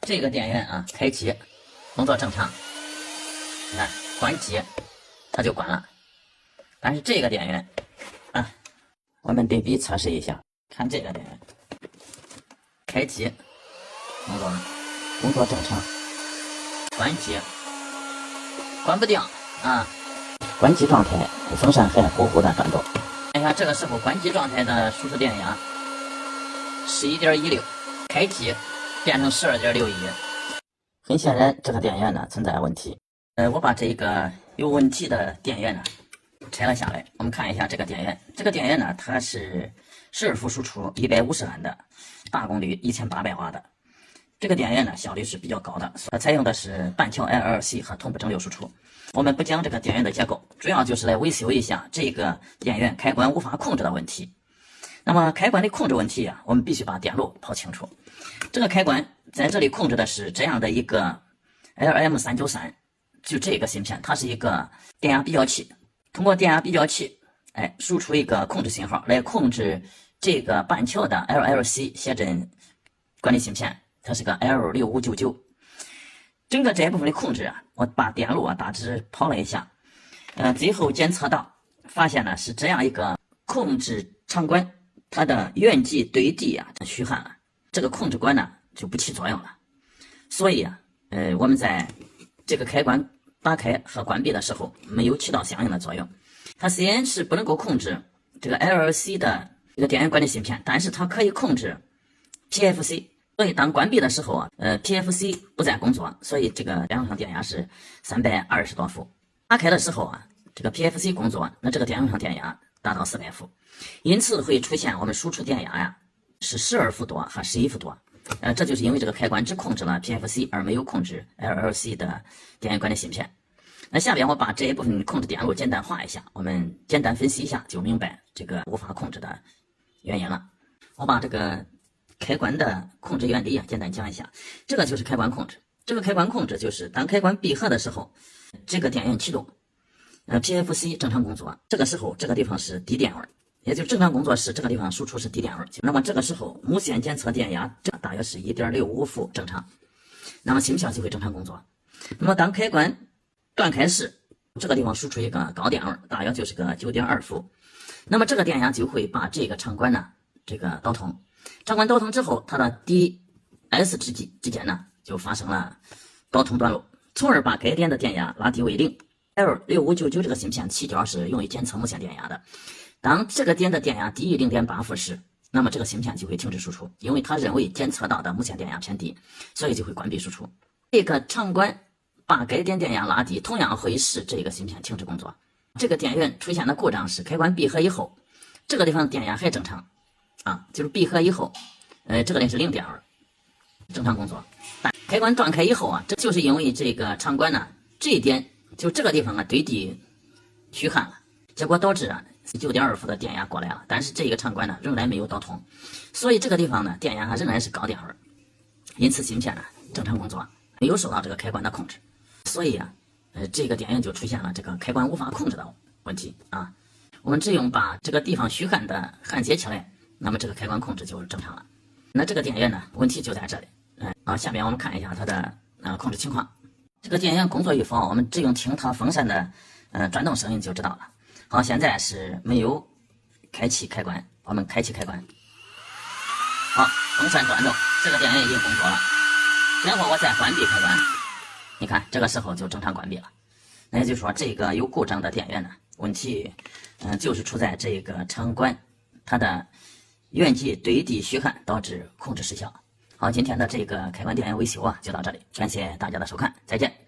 这个电源啊，开机，工作正常。你看，关机，它就关了。但是这个电源啊，我们对比测试一下，看这个电源，开机，工作正常，关机，关不掉啊。关机状态，风扇还呼呼的转动。看一下这个时候关机状态的输出电压11.16，开机变成12.61。很显然，这个电源呢存在问题。我把这个有问题的电源呢拆了下来，我们看一下这个电源。这个电源呢，它是12伏输出150安的，大功率1800瓦的。这个电源呢效率是比较高的，采用的是半桥 LLC 和同步整流输出。我们不讲这个电源的结构，主要就是来维修一下这个电源开关无法控制的问题。那么开关的控制问题啊，我们必须把电路跑清楚。这个开关在这里控制的是这样的一个 LM393，就这个芯片，它是一个电压比较器，通过电压比较器，输出一个控制信号来控制这个半桥的 LLC 谐振管理芯片，它是个 L6599。整个这一部分的控制啊，我把电路啊大致跑了一下，最后检测到发现呢是这样一个控制长管，它的原极对地啊虚焊了，这个控制管呢就不起作用了。所以啊，我们在这个开关打开和关闭的时候没有起到相应的作用。它虽然是不能够控制这个 LLC 的这个电源管理芯片，但是它可以控制 PFC。所以当关闭的时候啊，PFC 不再工作，所以这个电容上电压是320多伏。打开的时候啊，这个 PFC 工作，那这个电容上电压达到400伏，因此会出现我们输出电压呀是12伏多和11伏多。这就是因为这个开关只控制了 PFC 而没有控制 LLC 的电源管理芯片。那下边我把这一部分控制电路简单化一下，我们简单分析一下就明白这个无法控制的原因了。我把这个开关的控制原理啊简单讲一下。这个就是开关控制。这个开关控制就是当开关闭合的时候，这个电源启动，PFC 正常工作，这个时候这个地方是低电位，也就正常工作时这个地方输出是低电位。那么这个时候无线监测电压大约是1.65伏正常，那么芯片就会正常工作。那么当开关断开时，这个地方输出一个高电位，大约就是个9.2伏，那么这个电压就会把这个长管呢这个导通。长管导通之后，它的 DS 之间呢就发生了导通短路，从而把该点的电压拉低为0。L6599 这个芯片起脚是用于检测无线电压的。当这个点的电压低于 0.8 伏时，那么这个芯片就会停止输出，因为它认为检测到的无线电压偏低，所以就会关闭输出。这个长管把该点电压拉低，同样会使这个芯片停止工作。这个电源出现的故障是开关闭合以后，这个地方电压还正常啊，就是闭合以后，这个点是0点2，正常工作。但开关断开以后啊，这就是因为这个长管呢，这一点就这个地方啊对地虚焊了，结果导致啊9.2伏的电压过来了，但是这个长管呢仍然没有导通，所以这个地方呢电压仍然是高电位，因此芯片呢正常工作，没有受到这个开关的控制，所以啊，这个电源就出现了这个开关无法控制的问题啊。我们只用把这个地方虚焊的焊接起来，那么这个开关控制就正常了。那这个电源呢，问题就在这里。下面我们看一下它的控制情况。这个电源工作与否，我们只用听它风扇的转动声音就知道了。好，现在是没有开启开关，我们开启开关。好，风扇转动，这个电源已经工作了。然后我再关闭开关，你看这个时候就正常关闭了。那也就是说，这个有故障的电源呢，问题就是出在这个长管它的原极对地虚焊导致控制失效。好，今天的这个开关电源维修啊就到这里，感谢大家的收看，再见。